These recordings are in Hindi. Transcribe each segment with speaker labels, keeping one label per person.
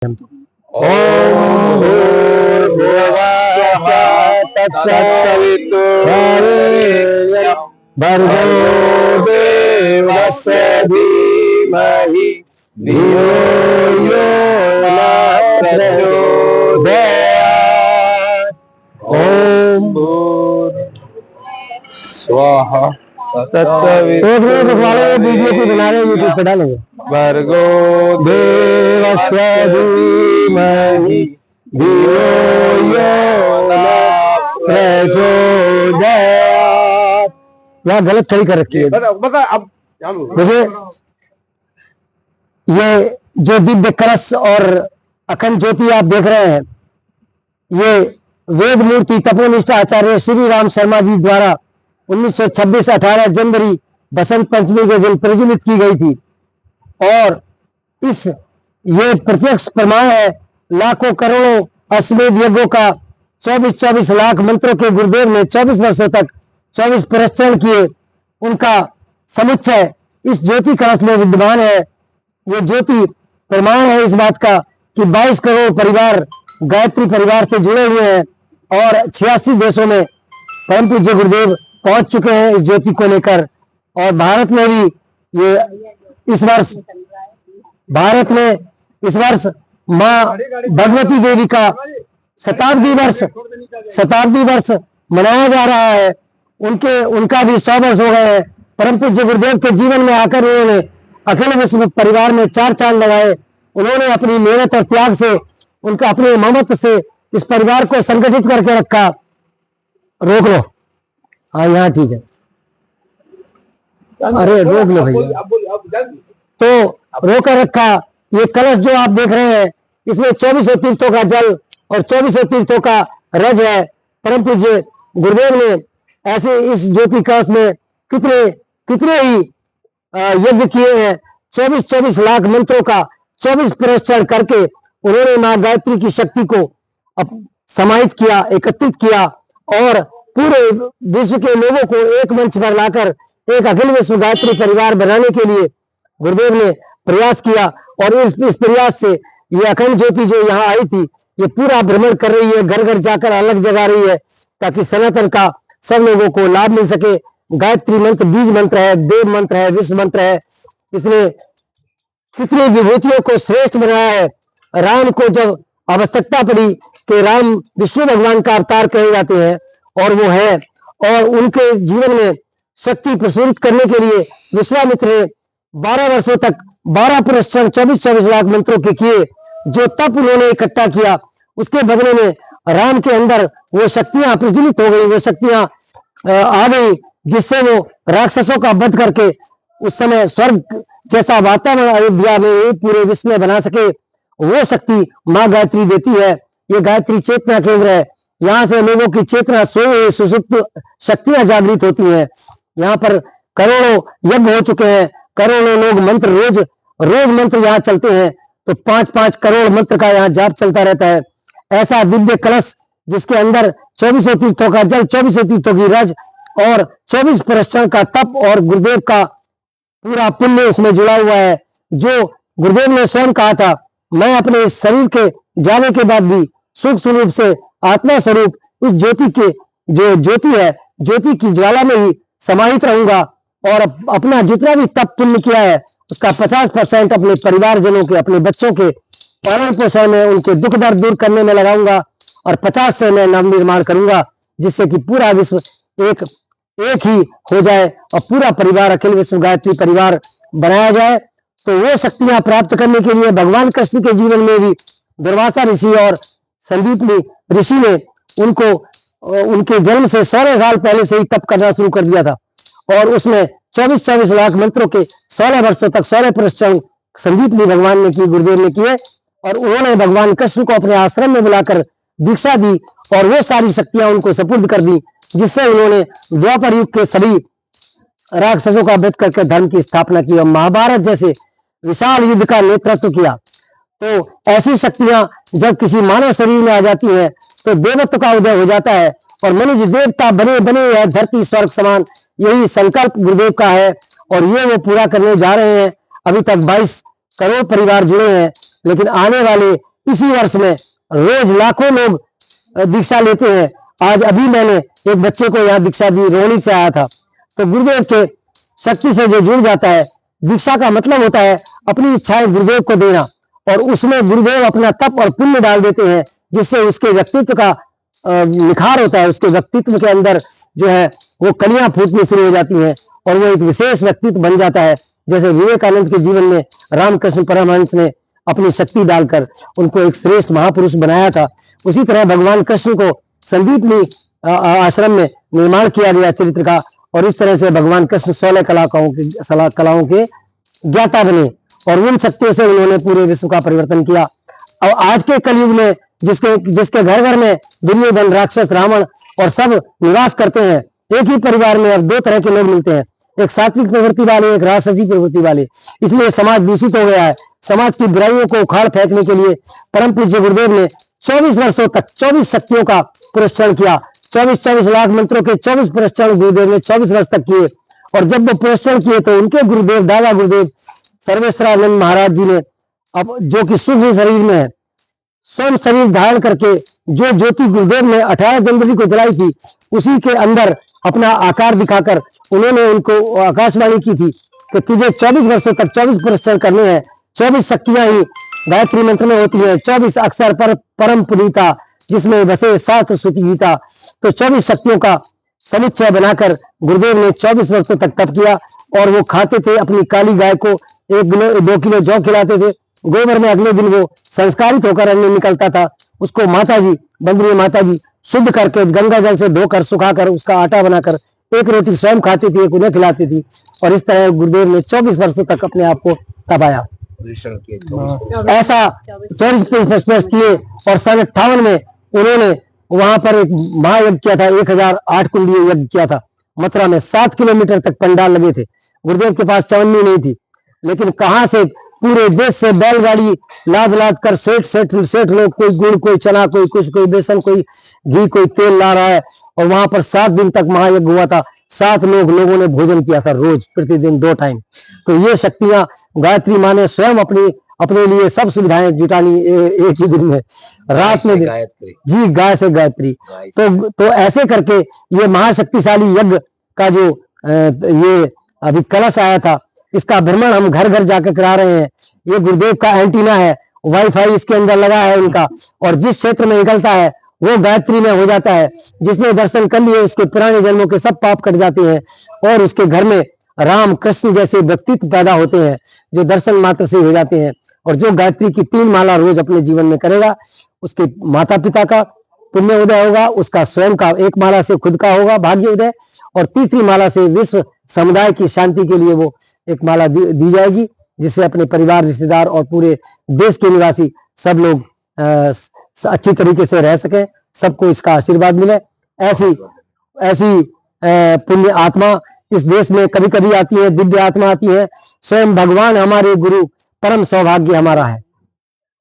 Speaker 1: ओम भूर्भुवः तत्सवितुर्वरेण्यं भर्गो देवस्य धीमहि धियो यो नः प्रचोदयात्। ओम स्वाहा वीडियो को बना रहे यूट्यूब पे डालेंगे। भर्गो देवस्य धीमहि धियो यो नः प्रचोदयात्। यहाँ गलत खड़ी कर रखी है। देखिए ये जो दिव्य कलश और अखंड ज्योति आप देख रहे हैं, ये वेद मूर्ति तपोनिष्ठ आचार्य श्री राम शर्मा जी द्वारा 1926 18 जनवरी बसंत पंचमी के दिन प्रज्वलित की गई थी। और ये प्रत्यक्ष प्रमाण है लाखों करोड़ों अश्वमेध यज्ञों का 24 लाख मंत्रों के गुरुदेव ने 24 वर्षों तक 24 प्रश्चरण किए, उनका समुच्चय इस ज्योति कलश में विद्यमान है। ये ज्योति प्रमाण है इस बात का कि 22 करोड़ परिवार गायत्री परिवार से जुड़े हुए हैं और 86 देशों में परम पूज्य गुरुदेव पहुंच चुके हैं इस ज्योति को लेकर। और भारत में भी ये इस वर्ष माँ भगवती देवी का शताब्दी वर्ष मनाया जा रहा है। उनका भी 100 वर्ष हो गए हैं। परम पूज्य गुरुदेव के जीवन में आकर उन्होंने अखिल विश्व परिवार में 4 चांद लगाए। उन्होंने अपनी मेहनत और त्याग से, उनका अपने ममत्व से इस परिवार को संगठित करके रखा। रोक लो, हाँ यहाँ ठीक है, अरे रोक लो भैया। तो रोकर रखा। ये कलश जो आप देख रहे हैं, इसमें 24 तीर्थों का जल और 24 तीर्थों का रज है। परम पूज्य गुरुदेव ने ऐसे इस ज्योति कलश में कितने ही यज्ञ किए हैं। 24 लाख मंत्रों का 24 प्रश्चरण करके उन्होंने माँ गायत्री की शक्ति को समाहित किया, एकत्रित किया और पूरे विश्व के लोगों को एक मंच पर लाकर एक अखिल विश्व गायत्री परिवार बनाने के लिए गुरुदेव ने प्रयास किया। और इस प्रयास से ये अखंड ज्योति जो यहाँ आई थी, ये पूरा भ्रमण कर रही है, घर घर जाकर अलग जगा रही है, ताकि सनातन का सब लोगों को लाभ मिल सके। गायत्री मंत्र बीज मंत्र है, देव मंत्र है, विश्व मंत्र है। इसने कितनी विभूतियों को श्रेष्ठ बनाया है। राम को जब आवश्यकता पड़ी कि राम विष्णु भगवान का अवतार कहे जाते हैं और वो है, और उनके जीवन में शक्ति प्रसूरित करने के लिए विश्वामित्र ने 12 वर्षों तक 12 प्रश्चरण 24 लाख मंत्रों के किए। जो तप उन्होंने इकट्ठा किया, उसके बदले में राम के अंदर वो शक्तियां प्रज्वलित हो गई, वो शक्तियां आ गई, जिससे वो राक्षसों का वध करके उस समय स्वर्ग जैसा वातावरण अयोध्या में पूरे विश्व में बना सके। वो शक्ति माँ गायत्री देती है। ये गायत्री चेतना केंद्र है। यहाँ से लोगों की चेतना सोए सुसुप्त शक्तियां जागृत होती हैं। यहाँ पर करोड़ों यज्ञ हो चुके हैं, करोड़ों लोग मंत्र रोज मंत्र यहाँ चलते हैं। तो 5-5 करोड़ मंत्र का यहाँ जाप चलता रहता है। ऐसा दिव्य कलश जिसके अंदर 24 तीर्थों का जल, 24 तीर्थों की रज और 24 प्रश्चरण का तप और गुरुदेव का पूरा पुण्य उसमें जुड़ा हुआ है। जो गुरुदेव ने स्वयं कहा था, मैं अपने शरीर के जाने के बाद भी सूक्ष्म रूप से आत्मा स्वरूप इस ज्योति के जो ज्योति है, ज्योति की ज्वाला में ही समाहित रहूंगा और अपना जितना भी तप पुण्य किया है उसका 50% अपने परिवारजनों के, अपने बच्चों के पालन पोषण में, उनके दुख दर्द दूर करने में लगाऊंगा और 50 से मैं नवनिर्माण करूंगा, जिससे कि पूरा विश्व एक ही हो जाए और पूरा परिवार अखिल विश्व गायत्री परिवार बनाया जाए। तो वो शक्तियां प्राप्त करने के लिए भगवान कृष्ण के जीवन में भी दुर्वासा ऋषि और संदीप ऋषि ने उनको उनके जन्म से 16 साल पहले से ही तप करना शुरू कर दिया था। और उसमें 24 लाख मंत्रों के 16 वर्षों तक 16 प्रश्चरण संदीप भगवान ने किए, गुरुदेव ने किए। और उन्होंने भगवान कृष्ण को अपने आश्रम में बुलाकर दीक्षा दी और वो सारी शक्तियां उनको सुपुर्द कर दी, जिससे उन्होंने द्वापर युग के सभी राक्षसों का वध करके धर्म की स्थापना की और महाभारत जैसे विशाल युद्ध का नेतृत्व किया। तो ऐसी शक्तियां जब किसी मानव शरीर में आ जाती हैं तो देवत्व का उदय हो जाता है और मनुष्य देवता बने है, धरती स्वर्ग समान। यही संकल्प गुरुदेव का है और ये वो पूरा करने जा रहे हैं। अभी तक 22 करोड़ परिवार जुड़े हैं, लेकिन आने वाले इसी वर्ष में रोज लाखों लोग दीक्षा लेते हैं। आज अभी मैंने एक बच्चे को यहाँ दीक्षा दी, रोहिणी से आया था। तो गुरुदेव के शक्ति से जो जुड़ जाता है, दीक्षा का मतलब होता है अपनी इच्छाएं गुरुदेव को देना, और उसमें गुरुदेव अपना तप और पुण्य डाल देते हैं, जिससे उसके व्यक्तित्व का निखार होता है। उसके व्यक्तित्व के अंदर जो है वो कलियां फूटनी शुरू हो जाती हैं और वो एक विशेष व्यक्तित्व बन जाता है। जैसे विवेकानंद के जीवन में रामकृष्ण परमहंस ने अपनी शक्ति डालकर उनको एक श्रेष्ठ महापुरुष बनाया था, उसी तरह भगवान कृष्ण को संदीपनी आश्रम में निर्माण किया गया चरित्र का, और इस तरह से भगवान कृष्ण 16 कलाओं के ज्ञाता बने और उन शक्तियों से उन्होंने पूरे विश्व का परिवर्तन किया। और आज के कलयुग में जिसके घर घर में दुर्योधन, राक्षस, रावण और सब निवास करते हैं, एक ही परिवार में अब 2 तरह के लोग मिलते हैं, एक सात्विक प्रवृत्ति वाले, एक राजसी प्रवृत्ति वाले। इसलिए समाज दूषित हो गया है। समाज की बुराइयों को उखाड़ फेंकने के लिए परम पूज्य गुरुदेव ने 24 वर्षों तक 24 शक्तियों का पुरस्कार किया। 24 लाख मंत्रों के 24 पुरस्कार गुरुदेव ने 24 वर्ष तक किए। और जब वो पुरस्कार किए तो उनके गुरुदेव दादा गुरुदेव सर्वेश्वरानंद महाराज जी ने, अब जो कि सूक्ष्म शरीर में है, स्वयं शरीर धारण करके जो ज्योति गुरुदेव ने 18 जनवरी को जलाई थी, उसी के अंदर अपना आकार दिखाकर उन्होंने उनको आकाशवाणी की थी कि तुझे 24 वर्षों तक 24 पुरस्कार करने हैं। 24 शक्तियां ही गायत्री मंत्र में होती है, 24 अक्षर पर परम पुनीता, जिसमें बसे शास्त्र श्रुति गीता। तो 24 शक्तियों का समुच्चय बनाकर गुरुदेव ने 24 वर्षों तक तप किया। और वो खाते थे अपनी काली गाय को 1 किलो 2 किलो जौ खिलाते थे। गोबर में अगले दिन वो संस्कारित होकर अन्न निकलता था। उसको माताजी, बंदरी माताजी शुद्ध करके गंगा जल से धोकर सुखाकर उसका आटा बनाकर 1 रोटी स्वयं खाती थी, 1 उन्हें खिलाती थी। और इस तरह गुरुदेव ने 24 वर्षों तक अपने आप को तपाया। ऐसा 24 वर्ष किए। और सन 58 में उन्होंने वहां पर एक महायज्ञ किया था, 1008 कुंडीय यज्ञ किया था मथुरा में। 7 किलोमीटर तक पंडाल लगे थे। गुरुदेव के पास चवन्नी नहीं थी, लेकिन कहां से पूरे देश से बैलगाड़ी लाद कर सेठ लोग, कोई गुड़, कोई चना, कोई कुछ, कोई बेसन, कोई घी, कोई तेल ला रहा है। और वहां पर 7 दिन तक महायज्ञ हुआ था। 7 लोगों ने भोजन किया था रोज, प्रतिदिन 2 टाइम। तो ये शक्तियां गायत्री माँ ने स्वयं अपने लिए सब सुविधाएं जुटानी एक ही दिन में, रात में जी, गाय से गायत्री। तो ऐसे करके ये महाशक्तिशाली यज्ञ का जो ये अभी कलश आया था, इसका भ्रमण हम घर घर जाकर करा रहे हैं। ये गुरुदेव का एंटीना है, वाईफाई इसके अंदर लगा है उनका, और जिस क्षेत्र में निकलता है वो गायत्री में हो जाता है। जिसने दर्शन कर लिए उसके पुराने जन्मों के सब पाप कट जाते हैं, और उसके घर में राम कृष्ण जैसे व्यक्तित्व पैदा होते हैं, जो दर्शन मात्र से हो जाते हैं। और जो गायत्री की 3 माला रोज अपने जीवन में करेगा, उसके माता पिता का पुण्य उदय होगा, उसका स्वयं का 1 माला से खुद का होगा भाग्य उदय, और तीसरी माला से विश्व समुदाय की शांति के लिए वो 1 माला दी जाएगी, जिससे अपने परिवार, रिश्तेदार और पूरे देश के निवासी सब लोग अच्छी तरीके से रह सकें, सबको इसका आशीर्वाद मिले। ऐसी पुण्य आत्मा इस देश में कभी कभी आती है, दिव्य आत्मा आती है। स्वयं भगवान हमारे गुरु, परम सौभाग्य हमारा है।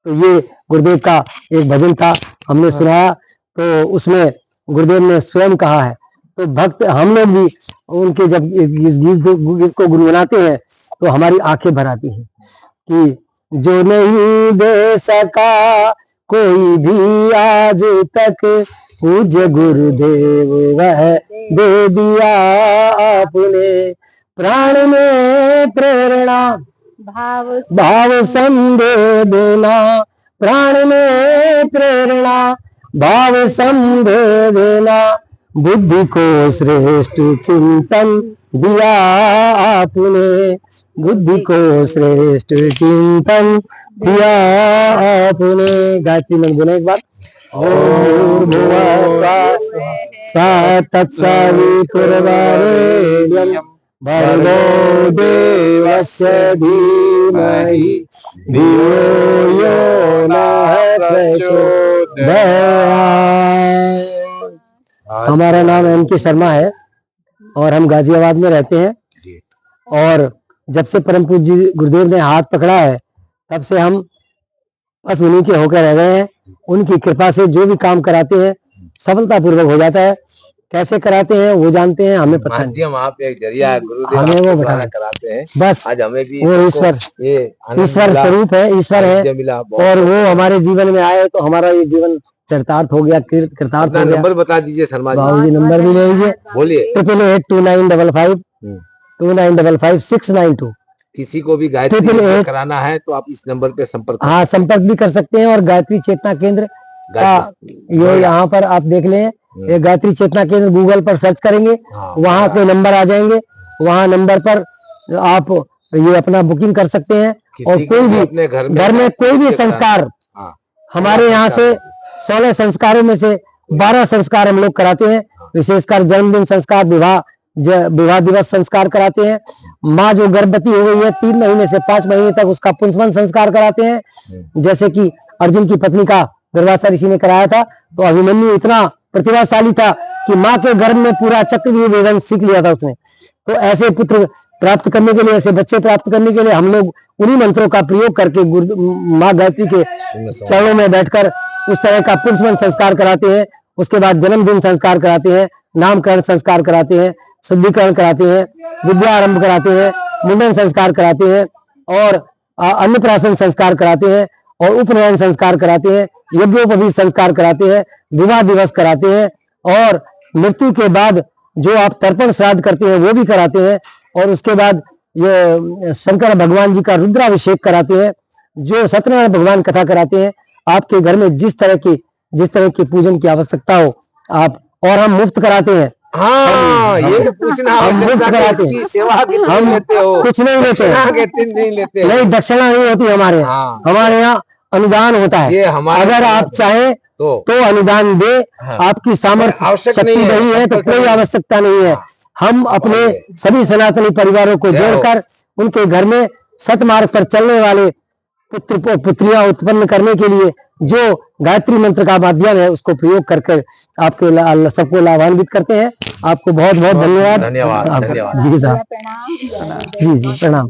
Speaker 1: तो ये गुरुदेव का एक भजन था, हमने सुनाया। तो उसमें गुरुदेव ने स्वयं कहा है, तो भक्त हम लोग भी उनके जब इस गीत को गुनगुनाते हैं तो हमारी आंखें भर आती हैं कि जो नहीं दे सका कोई भी आज तक, पूज्य गुरुदेव वह दे दिया आपने। प्राण में प्रेरणा भाव संदे देना, प्राण में प्रेरणा भाव संदे देना। बुद्धि को श्रेष्ठ चिंतन दिया आपने, बुद्धि को श्रेष्ठ चिंतन दिया आपने। गायत्री मंत्र बोले एक बार। ओम भुवः स्वः तत्सवितुर्वरेण्यं भर्गो देवस्य धीमहि धियो यो नः प्रचोदयात्। हमारा नाम M.K. शर्मा है और हम गाजियाबाद में रहते हैं। और जब से परम पूज्य गुरुदेव ने हाथ पकड़ा है, तब से हम बस उन्हीं के होकर रह गए हैं। उनकी कृपा से जो भी काम कराते हैं सफलतापूर्वक हो जाता है। कैसे कराते हैं वो जानते हैं, हमें पता नहीं।
Speaker 2: माध्यम आप एक जरिया है, गुरुदेव
Speaker 1: हमें वो
Speaker 2: बताना
Speaker 1: बताना
Speaker 2: कराते हैं।
Speaker 1: बस
Speaker 2: आज हमें भी
Speaker 1: वो ईश्वर स्वरूप है, ईश्वर है,
Speaker 2: मिला
Speaker 1: और वो हमारे जीवन में आए तो हमारा ये जीवन चरितार्थ हो गया, कृतार्थ हो गया।
Speaker 2: नंबर बता दीजिए शर्मा जी।
Speaker 1: बाबू जी नंबर भी ले लीजिए,
Speaker 2: बोलिए।
Speaker 1: 882955 किसी
Speaker 2: को भी गायत्री कराना है तो आप इस नंबर पे संपर्क
Speaker 1: हाँ संपर्क भी कर सकते हैं। और गायत्री चेतना केंद्र का ये यहाँ पर आप देख लें, ये गायत्री चेतना केंद्र गूगल पर सर्च करेंगे, वहाँ के नंबर आ जाएंगे, वहाँ नंबर पर आप ये अपना बुकिंग कर सकते हैं। और कोई भी अपने घर में कोई भी संस्कार, हमारे यहाँ से 16 संस्कारों में से 12 संस्कार हम लोग कराते हैं। विशेषकर जन्मदिन संस्कार, विवाह दिवस संस्कार कराते हैं। माँ जो गर्भवती हो गई है 3 महीने से 5 महीने तक उसका पुंसवन संस्कार कराते हैं। जैसे कि अर्जुन की पत्नी का दुर्वासा ऋषि ने कराया था, तो अभिमन्यु इतना प्रतिभाशाली था कि माँ के गर्भ में पूरा चक्रव्यूह वेदन सीख लिया था उसने। तो ऐसे पुत्र प्राप्त करने के लिए, ऐसे बच्चे प्राप्त करने के लिए हम लोग उन्हीं मंत्रों का प्रयोग करके माँ गायत्री के चरणों में बैठकर उस तरह का पुंसवन संस्कार कराते हैं। उसके बाद जन्मदिन संस्कार कराते हैं, नामकरण संस्कार कराते हैं, शुद्धिकरण कराते हैं, विद्या आरंभ कराते हैं, मुंडन संस्कार कराते हैं, और अन्नप्राशन संस्कार कराते हैं, और उपनयन संस्कार कराते हैं, यज्ञोपवीत संस्कार कराते हैं, विवाह दिवस कराते हैं, और मृत्यु के बाद जो आप तर्पण श्राद्ध करते हैं वो भी कराते हैं। और उसके बाद ये शंकर भगवान जी का रुद्राभिषेक कराते हैं, जो सत्यनारायण भगवान कथा कराते हैं। आपके घर में जिस तरह की पूजन की आवश्यकता हो आप, और हम मुफ्त कराते हैं।
Speaker 2: हाँ, ये पूछना
Speaker 1: हम मुफ्त कराते हैं,
Speaker 2: सेवा
Speaker 1: हम
Speaker 2: लेते हो?
Speaker 1: कुछ नहीं लेते नहीं, दक्षिणा नहीं होती हमारे यहाँ। हमारे यहाँ अनुदान होता है। अगर आप चाहें तो अनुदान दे। आपकी सामर्थ्य शक्ति नहीं है तो कोई आवश्यकता नहीं है। हम अपने सभी सनातनी परिवारों को जोड़कर उनके घर में सतमार्ग पर चलने वाले पुत्र पुत्रियां उत्पन्न करने के लिए जो गायत्री मंत्र का माध्यम है उसको प्रयोग करके आपके सबको लाभान्वित करते हैं। आपको बहुत बहुत धन्यवाद।
Speaker 2: धन्यवाद।
Speaker 1: जी साहब, जी प्रणाम।